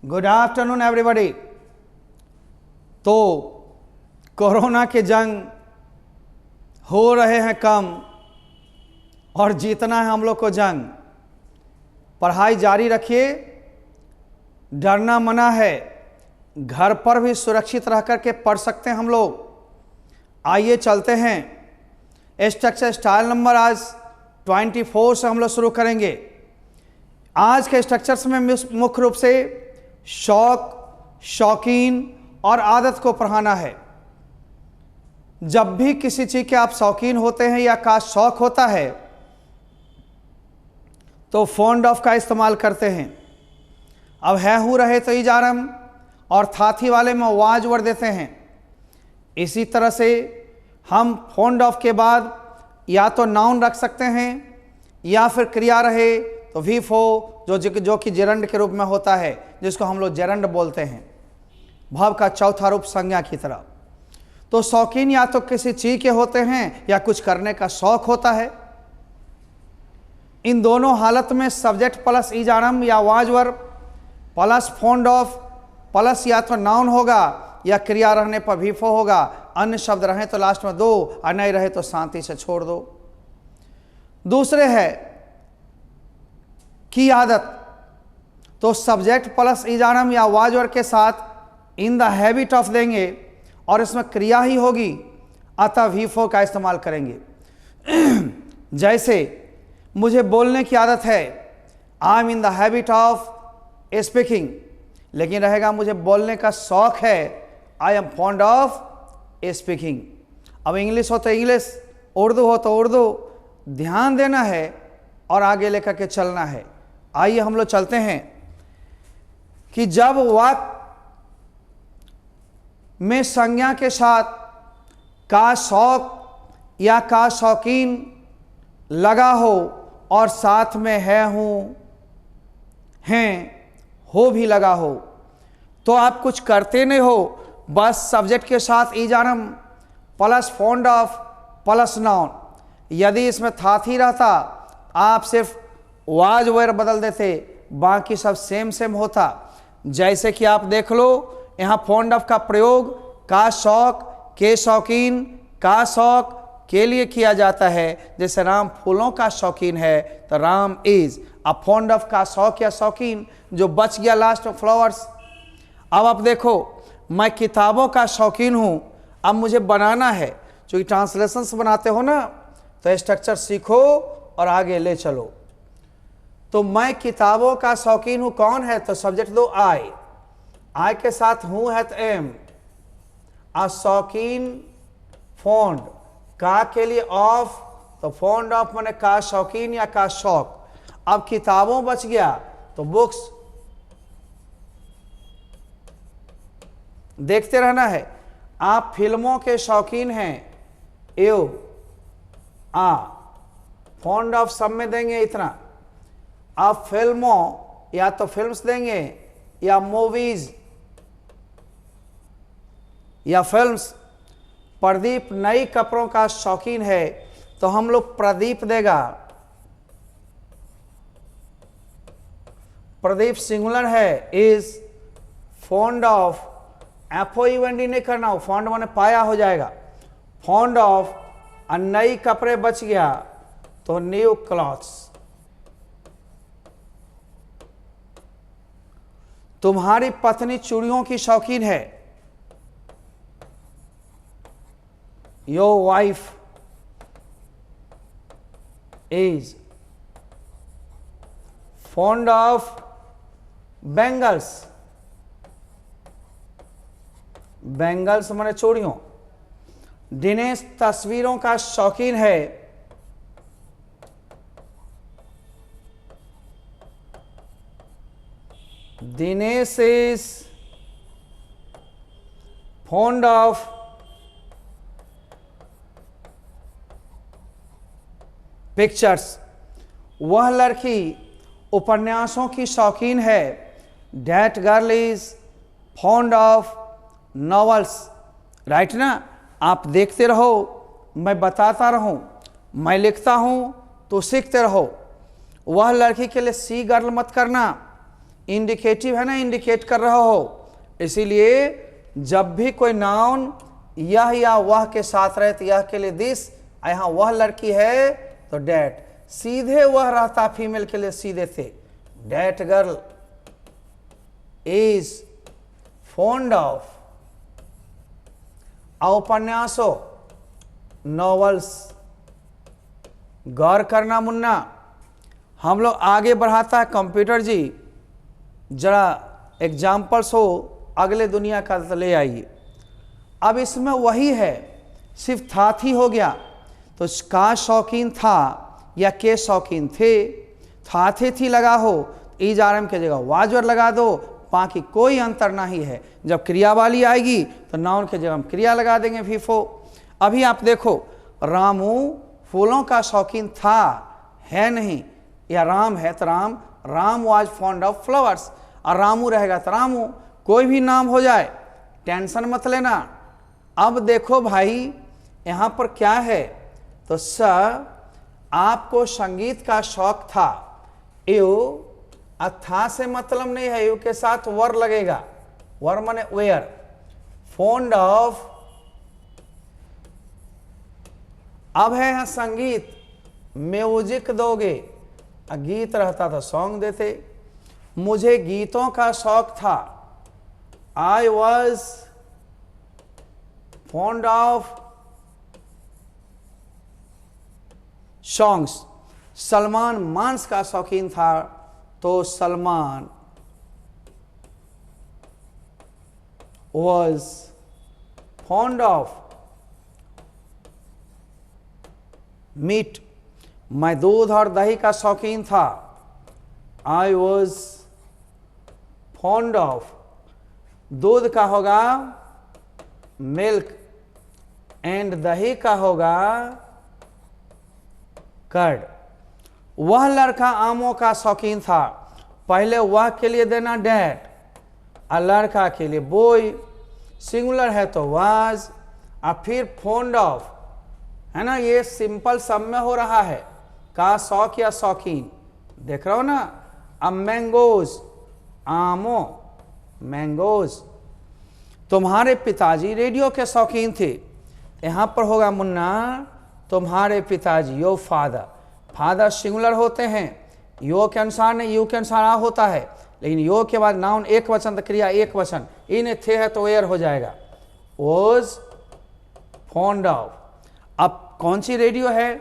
Good afternoon everybody. तो corona के जंग हो रहे हैं कम और जीतना है हम लोग को जंग। पढ़ाई जारी रखिए, डरना मना है, घर पर भी सुरक्षित रह कर के पढ़ सकते हैं हम लोग। आइए चलते हैं। स्ट्रक्चर स्टाइल नंबर आज 24 से हम लोग शुरू करेंगे। आज के स्ट्रक्चर्स में मुख्य रूप से शौक, शौकीन और आदत को पढ़ाना है। जब भी किसी चीज़ के आप शौकीन होते हैं या का शौक होता है तो फॉन्ड ऑफ का इस्तेमाल करते हैं। अब है हूँ रहे तो इजारम और थाथी वाले में वाज वर्ड देते हैं। इसी तरह से हम फॉन्ड ऑफ के बाद या तो नाउन रख सकते हैं या फिर क्रिया रहे तो वी फो जो कि जेरंड के रूप में होता है, जिसको हम लोग जेरंड बोलते हैं, भाव का चौथा रूप संज्ञा की तरह। तो शौकीन या तो किसी चीज के होते हैं या कुछ करने का शौक होता है। इन दोनों हालत में सब्जेक्ट प्लस इजारम या was verb plus fond of plus या तो नाउन होगा या क्रिया रहने पर भी फो होगा। अन्य शब्द रहे तो लास्ट में दो और नहीं रहे तो शांति से छोड़ दो। दूसरे है की आदत, तो सब्जेक्ट प्लस इजारम या वाज वर्ब के साथ इन द हैबिट ऑफ देंगे और इसमें क्रिया ही होगी, अतः वी फो का इस्तेमाल करेंगे। जैसे मुझे बोलने की आदत है, I am in the habit of speaking, लेकिन रहेगा मुझे बोलने का शौक है, I am fond of speaking. अब इंग्लिश हो तो इंग्लिश, उर्दू हो तो उर्दू, ध्यान देना है और आगे लेकर के चलना है। आइए हम लोग चलते हैं कि जब वाक्य में संज्ञा के साथ का शौक या का शौकीन लगा हो और साथ में है हूँ, हैं, हो भी लगा हो, तो आप कुछ करते नहीं हो, बस सब्जेक्ट के साथ इजारम plus fond of plus noun. यदि इसमें थाथी रहता आप सिर्फ वाज वर्ब बदल देते, बाकी सब सेम होता। जैसे कि आप देख लो यहाँ फॉन्ड ऑफ का प्रयोग का शौक, के शौकीन, का शौक के लिए किया जाता है। जैसे राम फूलों का शौकीन है तो राम इज। अब फॉन्ड ऑफ का शौक या शौकीन जो बच गया लास्ट में फ्लावर्स। अब आप देखो मैं किताबों का शौकीन हूँ, अब मुझे बनाना है, क्योंकि ट्रांसलेशंस बनाते हो ना तो स्ट्रक्चर सीखो और आगे ले चलो। तो मैं किताबों का शौकीन हूँ, कौन है तो सब्जेक्ट दो आई के साथ हूँ है तो एम। आ शौकीन फॉन्ड का के लिए ऑफ, तो फॉन्ड ऑफ मैंने का शौकीन या का शौक। अब किताबों बच गया तो बुक्स। देखते रहना है। आप फिल्मों के शौकीन हैं, यू फॉन्ड ऑफ सब में देंगे इतना। आप फिल्मों या तो फिल्म्स देंगे या मूवीज या फिल्म्स। प्रदीप नई कपड़ों का शौकीन है तो हम लोग प्रदीप देगा। प्रदीप सिंगुलर है, इज फॉन्ड ऑफ, एफओईएनडी नहीं करना हो, फॉन्ड माने पाया हो जाएगा। फॉन्ड ऑफ नई कपड़े बच गया तो न्यू क्लॉथ्स। तुम्हारी पत्नी चूड़ियों की शौकीन है, your wife is fond of bangles. Bangles माने चूड़ियों। दिनेश तस्वीरों का शौकीन है, Dinesh is fond of pictures. वह लड़की उपन्यासों की शौकीन है, that girl is fond of novels. Right ना। आप देखते रहो, मैं बताता रहूं, मैं लिखता हूं तो सीखते रहो। वह लड़की के लिए सी गर्ल मत करना, इंडिकेटिव है ना, इंडिकेट कर रहा हो, इसीलिए जब भी कोई नाउन यह या वह के साथ रहे तो यह के लिए दिस, यहां वह लड़की है तो डेट, सीधे वह रहता फीमेल के लिए सीधे थे, that girl is fond of, उपन्यासों नॉवेल्स। गौर करना मुन्ना, हम लोग आगे बढ़ाता है कंप्यूटर जी, जरा एग्जाम्पल्स हो अगले दुनिया का तो ले आइए। अब इसमें वही है, सिर्फ था थी हो गया, तो का शौकीन था या के शौकीन थे, था थे थी लगा हो, ईज आरएम के जगह वाजवर लगा दो, बाकी कोई अंतर नहीं है। जब क्रिया वाली आएगी तो नाउन के जगह हम क्रिया लगा देंगे फीफो। अभी आप देखो, रामू फूलों का शौकीन था, है नहीं, या राम है तो Ram was fond of flowers, और रामू रहेगा तो रामू, कोई भी नाम हो जाए टेंशन मत लेना। अब देखो भाई यहां पर क्या है, तो सर आपको संगीत का शौक था, यू था से मतलब नहीं है, यू के साथ वर लगेगा, वर माने वेयर, फॉन्ड ऑफ। अब है यहां संगीत, म्यूजिक दोगे, गीत रहता तो सॉन्ग देते, मुझे गीतों का शौक था, I was fond of songs. Salman मांस का शौकीन था तो Salman was fond of meat. मैं दूध और दही का शौकीन था, आई वॉज फॉन्ड ऑफ, दूध का होगा मिल्क एंड दही का होगा कर्ड। वह लड़का आमों का शौकीन था, पहले वह के लिए देना डैट, और लड़का के लिए बॉय, सिंगुलर है तो वाज, और फिर फॉन्ड ऑफ, है ना, ये सिंपल सब में हो रहा है, का शौक या शौकीन, देख रहे हो ना। अब मैंगोज, आमों, मैंगोज। तुम्हारे पिताजी रेडियो के शौकीन थे, यहां पर होगा मुन्ना तुम्हारे पिताजी, यो फादर, फादर सिंगुलर होते हैं, यो के अनुसार नहीं, यू के अनुसार आ होता है, लेकिन यो के बाद नाउन एक वचन तो क्रिया एक वचन, इन थे है तो एयर हो जाएगा, वॉज फॉन्ड ऑफ। अब कौन सी रेडियो है,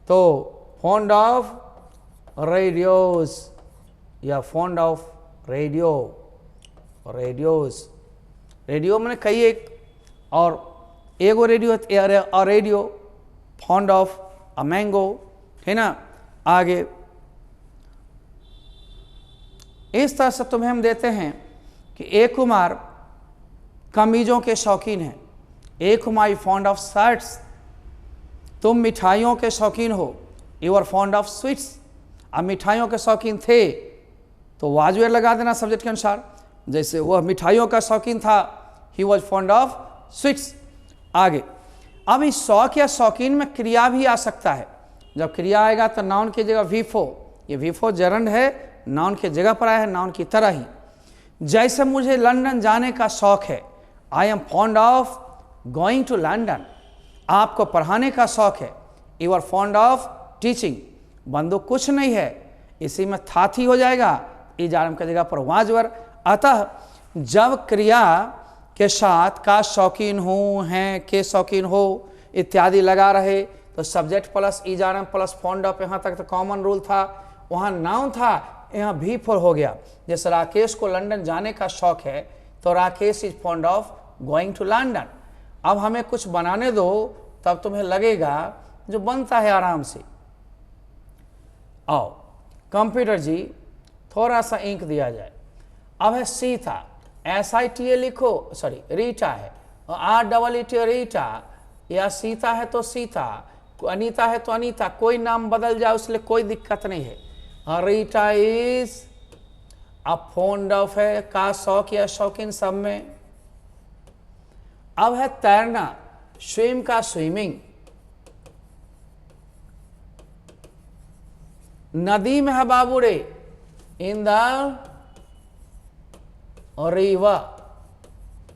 तो फॉन्ड ऑफ रेडियोज, या fond of radio, radios, radio मैंने कई एक, और एगो रेडियो और radio, fond of a mango, है ना। आगे इस तरह से तुम्हें हम देते हैं कि ए कुमार कमीजों के शौकीन हैं, A Kumar fond of shirts. तुम मिठाइयों के शौकीन हो, you are fond of sweets. अब मिठाइयों के शौकीन थे तो वाजवेर लगा देना सब्जेक्ट के अनुसार, जैसे वह मिठाइयों का शौकीन था, he was fond of sweets. आगे अब इस शौक या शौकीन में क्रिया भी आ सकता है, जब क्रिया आएगा तो नाउन की जगह वीफो, ये वीफो जरंड है, नाउन के जगह पर आया है, नाउन की तरह ही। जैसे मुझे लंदन जाने का शौक है, I am fond of going to London. आपको पढ़ाने का शौक है, you are fond of teaching. बंदूक कुछ नहीं है, इसी में थाथी हो जाएगा, इजारम की जगह पर वाजवर। अतः जब क्रिया के साथ का शौकीन हूँ, हैं, के शौकीन हो इत्यादि लगा रहे तो subject plus इजारम plus fond of, यहाँ तक तो कॉमन रूल था, वहाँ नाउन था, यहाँ भी फोर हो गया। जैसे राकेश को लंदन जाने का शौक है तो Rakesh is fond of going to London. अब हमें कुछ बनाने दो तब तुम्हें लगेगा जो बनता है आराम से। आओ कंप्यूटर जी थोड़ा सा इंक दिया जाए। अब है सीता, SITA लिखो, सॉरी रीटा है, REETA रीटा, या सीता है तो सीता, अनीता है तो अनीता, कोई नाम बदल जाए उसलिए कोई दिक्कत नहीं है। Rita is a fond of है, का शौक या शौकीन सब में। अब है तैरना, स्विम का स्विमिंग, नदी में है बाबू रे, इन द रीवा,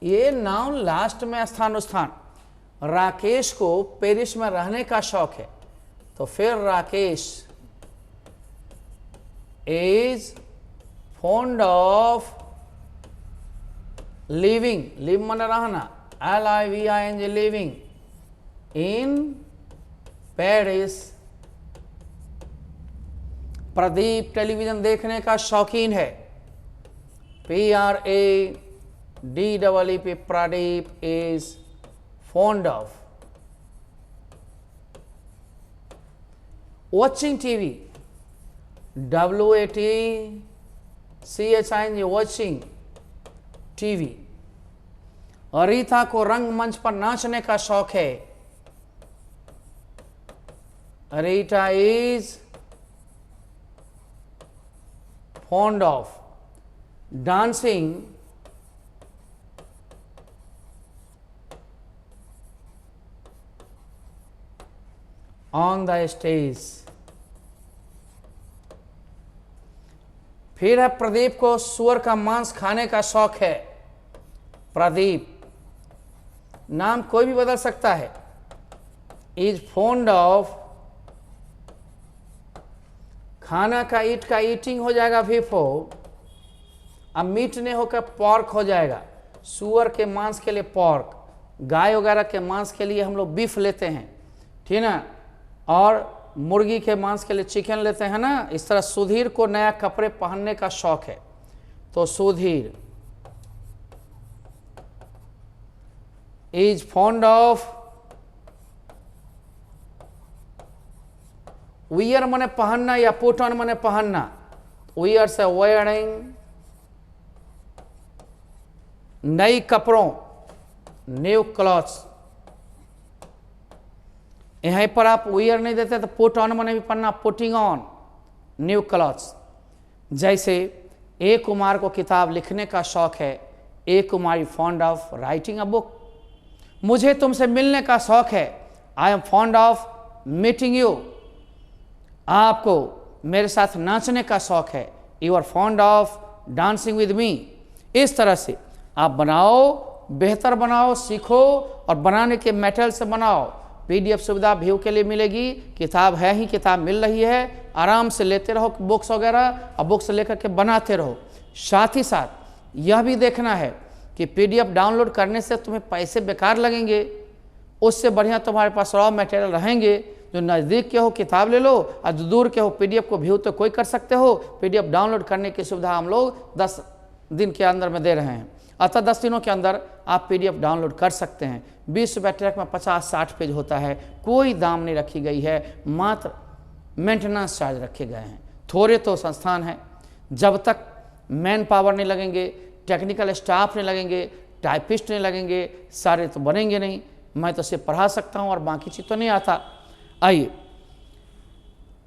ये नाउन लास्ट में स्थान। राकेश को पेरिस में रहने का शौक है, तो फिर Rakesh is fond of living, live मन रहना, LIVING, living in Paris. Pradeep television देखने का शौकीन है, PRADEEP, Pradeep is fond of watching TV, WATCHING, watching TV। Rita को रंगमंच पर नाचने का शौक है, Rita is fond of dancing on the stage। फिर है प्रदीप को सुअर का मांस खाने का शौक है। प्रदीप, नाम कोई भी बदल सकता है, इज फॉन्ड ऑफ, खाना का ईट का ईटिंग हो जाएगा बीफो, अब मीट नहीं होकर पॉर्क हो जाएगा। सुअर के मांस के लिए पॉर्क, गाय वगैरह के मांस के लिए हम लोग बीफ लेते हैं, ठीक ना, और मुर्गी के मांस के लिए चिकन लेते हैं ना। इस तरह सुधीर को नया कपड़े पहनने का शौक है, तो Sudhir is fond of, wear मने पहनना या पुट ऑन मने पहनना, वियर से वेयरिंग, नई कपड़ों, न्यू क्लॉथ्स। यहीं पर आप वियर नहीं देते तो पुट ऑन मने भी पढ़ना, पुटिंग ऑन न्यू क्लॉथ्स। जैसे ए कुमार को किताब लिखने का शौक है, A Kumar is fond of writing a book. मुझे तुमसे मिलने का शौक है, I am fond of meeting you. आपको मेरे साथ नाचने का शौक है, you are fond of dancing with me. इस तरह से आप बनाओ, बेहतर बनाओ, सीखो और बनाने के मेटेरियल से बनाओ। PDF सुविधा व्यू के लिए मिलेगी, किताब है ही, किताब मिल रही है, आराम से लेते रहो बुक्स वगैरह और बुक्स लेकर के बनाते रहो। साथ ही साथ यह भी देखना है कि PDF डाउनलोड करने से तुम्हें पैसे बेकार लगेंगे, उससे बढ़िया तुम्हारे पास रॉ मटेरियल रहेंगे। जो नज़दीक के हो किताब ले लो, और जो दूर के हो PDF को व्यू तो कोई कर सकते हो, PDF डाउनलोड करने की सुविधा हम लोग 10 दिन के अंदर में दे रहे हैं। अतः 10 दिनों के अंदर आप PDF डाउनलोड कर सकते हैं। 20 रुपये ट्रैक में 50-60 पेज होता है, कोई दाम नहीं रखी गई है, मात्र मेंटेनेंस चार्ज रखे गए हैं। थोड़े तो संस्थान हैं, जब तक मैन पावर नहीं लगेंगे, टेक्निकल स्टाफ नहीं लगेंगे, टाइपिस्ट नहीं लगेंगे, सारे तो बनेंगे नहीं। मैं तो सिर्फ पढ़ा सकता हूँ और बाकी चीज़ तो नहीं आता। आइए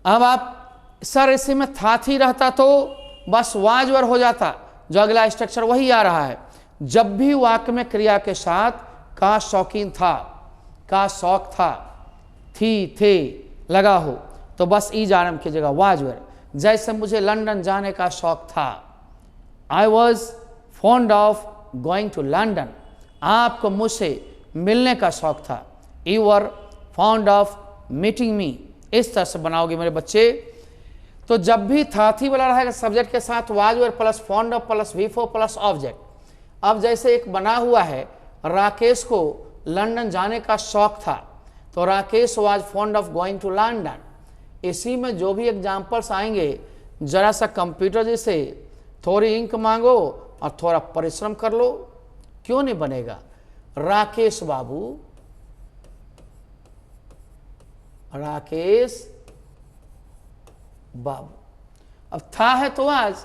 अब आप सर इसी में थाथी रहता तो बस वाजवर हो जाता, जो अगला स्ट्रक्चर वही आ रहा है। जब भी वाक्य में क्रिया के साथ का शौकीन था, का शौक था, थी, थे लगा हो तो बस ईज आरंभ की जगह वाजवर। जैसे मुझे लंदन जाने का शौक था, I was fond of going to London. आपको मुझसे मिलने का शौक था, you were fond of meeting me. इस तरह से बनाओगे मेरे बच्चे। तो जब भी थाथी वाला रहेगा सब्जेक्ट के साथ वाजवर plus fond of plus V4 plus object. अब जैसे एक बना हुआ है, राकेश को लंदन जाने का शौक था, तो Rakesh was fond of going to London. इसी में जो भी एग्जाम्पल्स आएंगे, जरा सा कंप्यूटर जैसे थोड़ी इंक मांगो और थोड़ा परिश्रम कर लो, क्यों नहीं बनेगा। राकेश बाबू, राकेश बाबू। अब था है तो आज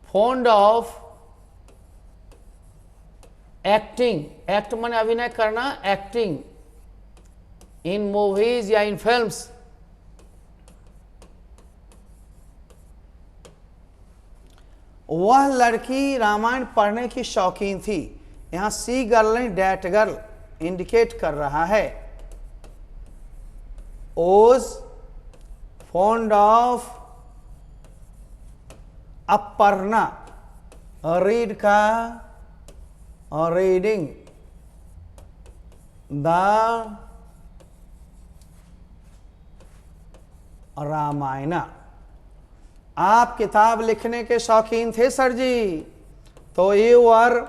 फॉन्ड ऑफ एक्टिंग, एक्ट माने अभिनय करना, एक्टिंग इन मूवीज या इन फिल्म्स। वह लड़की रामायण पढ़ने की शौकीन थी। यहां सी गर्ल नहीं डैट गर्ल इंडिकेट कर रहा है। Was fond of Aparna, read का रीडिंग द रामायण। आप किताब लिखने के शौकीन थे सर जी, तो you are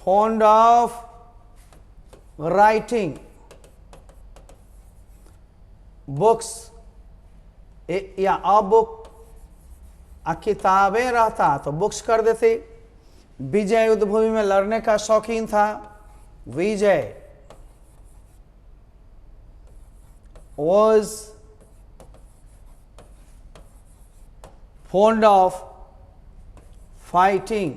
fond of writing books, या अ बुक किताबें रहता तो बुक्स कर देते। विजय युद्ध भूमि में लड़ने का शौकीन था। विजय was fond of fighting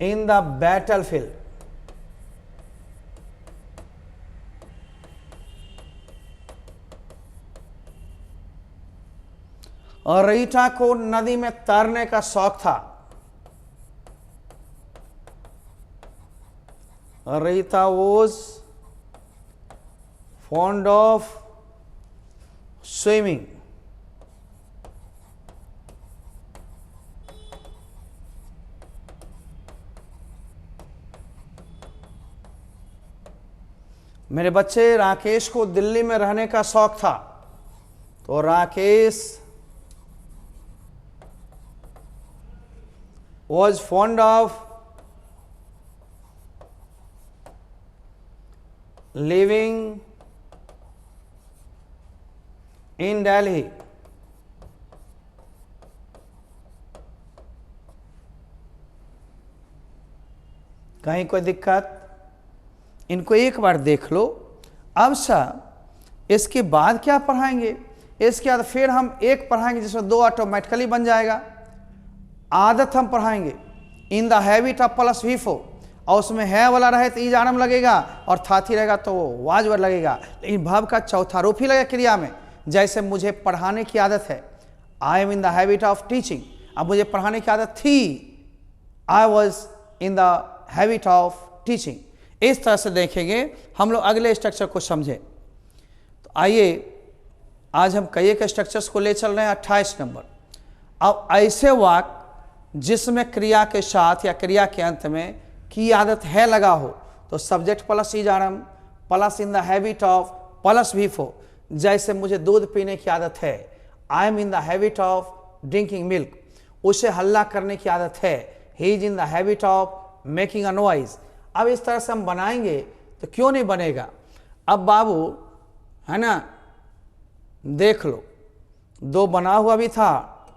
in the battlefield। और रीटा को नदी में तैरने का शौक था। Rita was fond of swimming। मेरे बच्चे, राकेश को दिल्ली में रहने का शौक था, तो Rakesh was fond of living in Delhi। कहीं कोई दिक्कत? इनको एक बार देख लो। अब सर इसके बाद क्या पढ़ाएंगे? इसके बाद फिर हम एक पढ़ाएंगे जिसमें दो ऑटोमेटिकली बन जाएगा। आदत हम पढ़ाएंगे इन the habit of plus V4, और उसमें है वाला रहे तो ईज आरम लगेगा, और थाथी रहेगा तो वाज वर लगेगा, लेकिन भाव का चौथा रूप ही लगेगा क्रिया में। जैसे मुझे पढ़ाने की आदत है, I am in the habit of teaching. अब मुझे पढ़ाने की आदत थी, I was in the habit of teaching. इस तरह से देखेंगे हम लोग अगले स्ट्रक्चर को समझे। तो आइए आज हम कई एक स्ट्रक्चर्स को ले चल रहे हैं। 28 नंबर। अब ऐसे वाक्य जिसमें क्रिया के साथ या क्रिया के अंत में की आदत है लगा हो, तो subject plus is are am plus in the habit of plus V4। जैसे मुझे दूध पीने की आदत है, I am in the habit of drinking milk. उसे हल्ला करने की आदत है, he is in the habit of making a noise. अब इस तरह से हम बनाएंगे तो क्यों नहीं बनेगा? अब बाबू है ना, देख लो, 2 बना हुआ भी था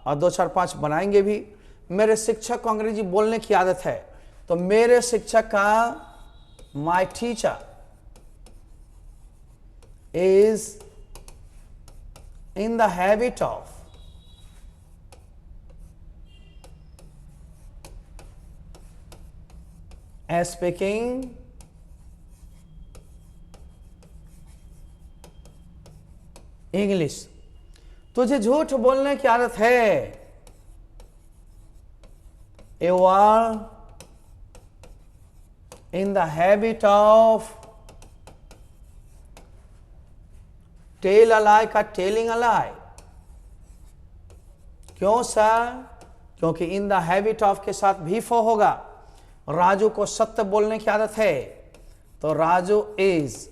और 2 4 5 बनाएंगे भी। मेरे शिक्षक को अंग्रेजी बोलने की आदत है, तो मेरे शिक्षक का my teacher is in the habit of speaking English. तुझे झूठ बोलने की आदत है, you are in the habit of tell a lie का telling a lie। क्यों सर? क्योंकि इन द हैबिट ऑफ के साथ V4 होगा। राजू को सत्य बोलने की आदत है, तो Raju is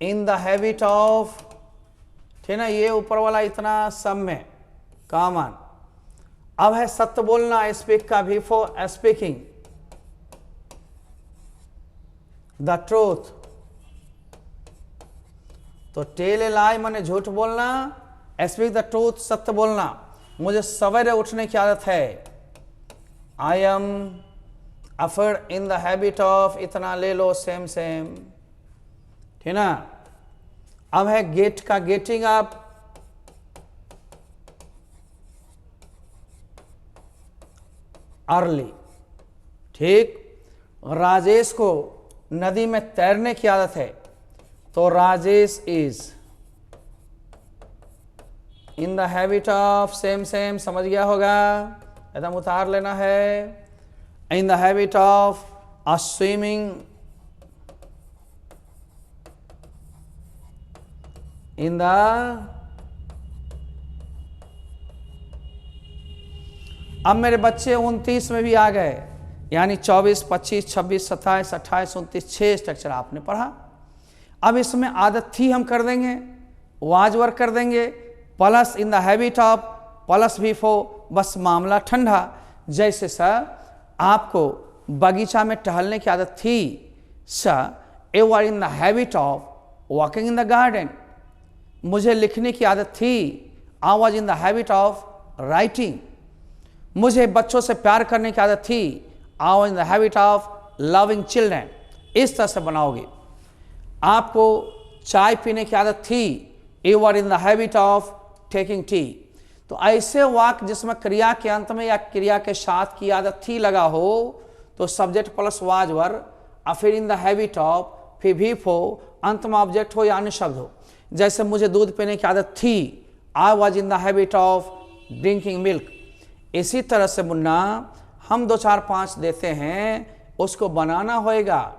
in the habit of, ठीक ना, ये ऊपर वाला इतना सब में कॉमन। अब है सत्य बोलना, स्पीक का V4 स्पीकिंग द ट्रूथ। तो टेल ए लाई माने झूठ बोलना, स्पीक द ट्रूथ सत्य बोलना। मुझे सवेरे उठने की आदत है, I M afford in the habit of, इतना ले लो सेम सेम, ठीक ना। अब है गेट का गेटिंग अप, अर्ली, ठीक। राजेश को नदी में तैरने की आदत है, तो Rajesh is in the habit of, same same समझ गया होगा, एकदम उतार लेना है। इन the habit of swimming in the, अब मेरे बच्चे 29 में भी आ गए, यानी 24, 25, 26, 27, 28, 29, 6 स्ट्रक्चर आपने पढ़ा। अब इसमें आदत थी हम कर देंगे, वाज वर्क कर देंगे, plus in the habit of, plus before, बस मामला ठंडा। जैसे सर आपको बगीचा में टहलने की आदत थी, sir you are in the habit of walking in the garden. मुझे लिखने की आदत थी, I was in the habit of writing. मुझे बच्चों से प्यार करने की आदत थी, I was in the habit of loving children. इस तरह से बनाओगे। आपको चाय पीने की आदत थी, you are in the habit of taking tea. तो ऐसे वाक्य जिसमें क्रिया के अंत में या क्रिया के साथ की आदत थी लगा हो, तो सब्जेक्ट प्लस वाज वर्ब, और फिर इन द हैबिट ऑफ, फिर भी फो, अंत में ऑब्जेक्ट हो या अन्य शब्द हो। जैसे मुझे दूध पीने की आदत थी, I was in the habit of drinking milk. इसी तरह से मुन्ना हम 2, 4, 5 देते हैं, उसको बनाना होएगा।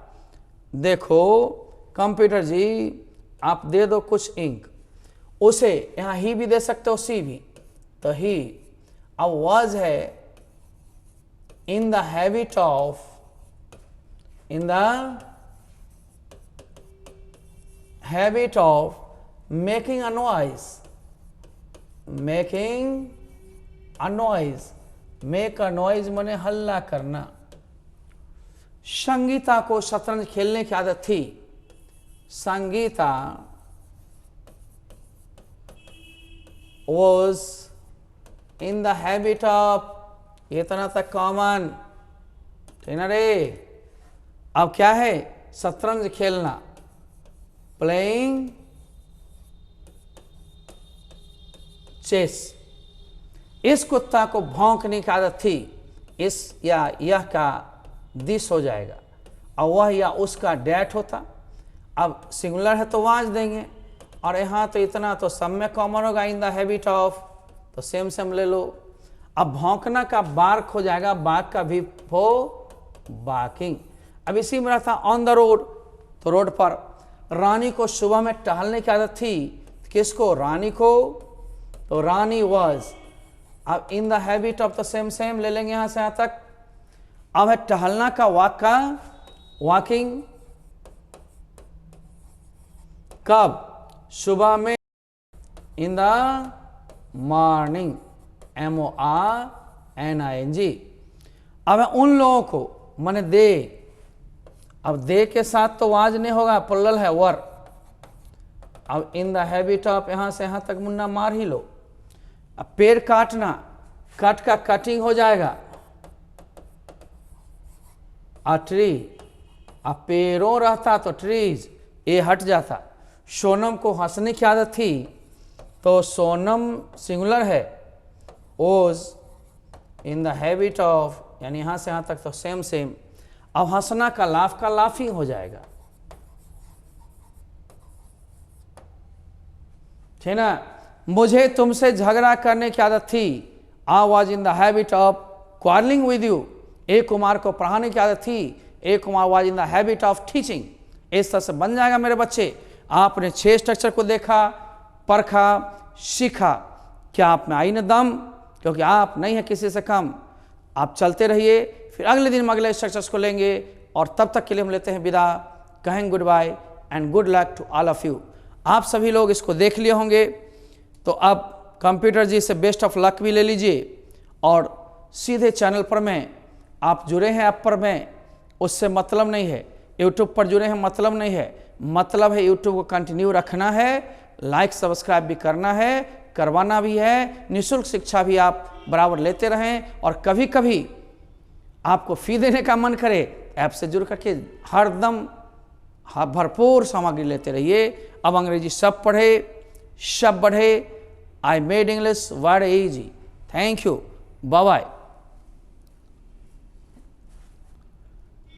देखो कंप्यूटर जी आप दे दो कुछ इंक, उसे यहाँ ही भी दे सकते हो, सी भी, तो ही। अब वॉज है इन the habit of, in the habit of making a noise, making a noise, make a noise माने हल्ला करना। संगीता को शतरंज खेलने की आदत थी, Sangeeta was in the habit of, इतना तक कॉमन, ठीक ना रे। अब क्या है, शतरंज खेलना, प्लेइंग चेस। इस कुत्ता को भौंकने की आदत थी, इस या यह का दिस हो जाएगा, और वह या उसका डैट होता। अब सिंगुलर है तो वाज देंगे, और यहाँ तो इतना तो सब में कॉमन होगा, इन द हैबिट ऑफ, तो सेम सेम ले लो। अब भौंकना का बार्क हो जाएगा, बाघ का भी फो, बाकिंग। अब इसी में रहता ऑन द रोड, तो रोड पर। रानी को सुबह में टहलने की आदत थी, किसको, रानी को, तो रानी वाज। अब इन द हैबिट ऑफ, तो सेम सेम ले लेंगे यहाँ से यहाँ तक। अब है टहलना का, वाक का, वॉकिंग, कब, सुबह में, इन द मॉर्निंग, MORNING। अब उन लोगों को माने दे, अब दे के साथ तो वाज नहीं होगा, प्लुरल है, वर। अब इन द हैबिट ऑफ, यहां से यहां तक मुन्ना मार ही लो। अब पेड़ काटना, कट का कटिंग हो जाएगा, अ ट्री। अब पेड़ों रहता तो ट्रीज, ये हट जाता। सोनम को हंसने की आदत थी, तो सोनम सिंगुलर है, ओज इन द हैबिट ऑफ, यानी यहां से यहां तक तो सेम सेम। अब हंसना का लाफिंग हो जाएगा, ठीक ना। मुझे तुमसे झगड़ा करने की आदत थी, I was in the habit of quarrelling with you. A Kumar को पढ़ाने की आदत थी, A Kumar was in the habit of teaching. इस तरह से बन जाएगा मेरे बच्चे। आपने 6 स्ट्रक्चर को देखा, परखा, सीखा। क्या आप में आई न दम, क्योंकि आप नहीं है किसी से कम। आप चलते रहिए, फिर अगले दिन हम अगले स्ट्रक्चर्स को लेंगे, और तब तक के लिए हम लेते हैं विदा, कहेंगे goodbye and good luck to all of you. आप सभी लोग इसको देख लिए होंगे, तो अब कंप्यूटर जी से बेस्ट ऑफ लक भी ले लीजिए, और सीधे चैनल पर में आप जुड़े हैं, ऐप पर में, उससे मतलब नहीं है। यूट्यूब पर जुड़े हैं, मतलब नहीं है। मतलब है यूट्यूब को कंटिन्यू रखना है, लाइक सब्सक्राइब भी करना है, करवाना भी है। निःशुल्क शिक्षा भी आप बराबर लेते रहें, और कभी कभी आपको फी देने का मन करे, ऐप से जुड़ करके हरदम भरपूर सामग्री लेते रहिए। अब अंग्रेजी सब पढ़े, सब बढ़े। I made English word easy. Thank you, bye bye.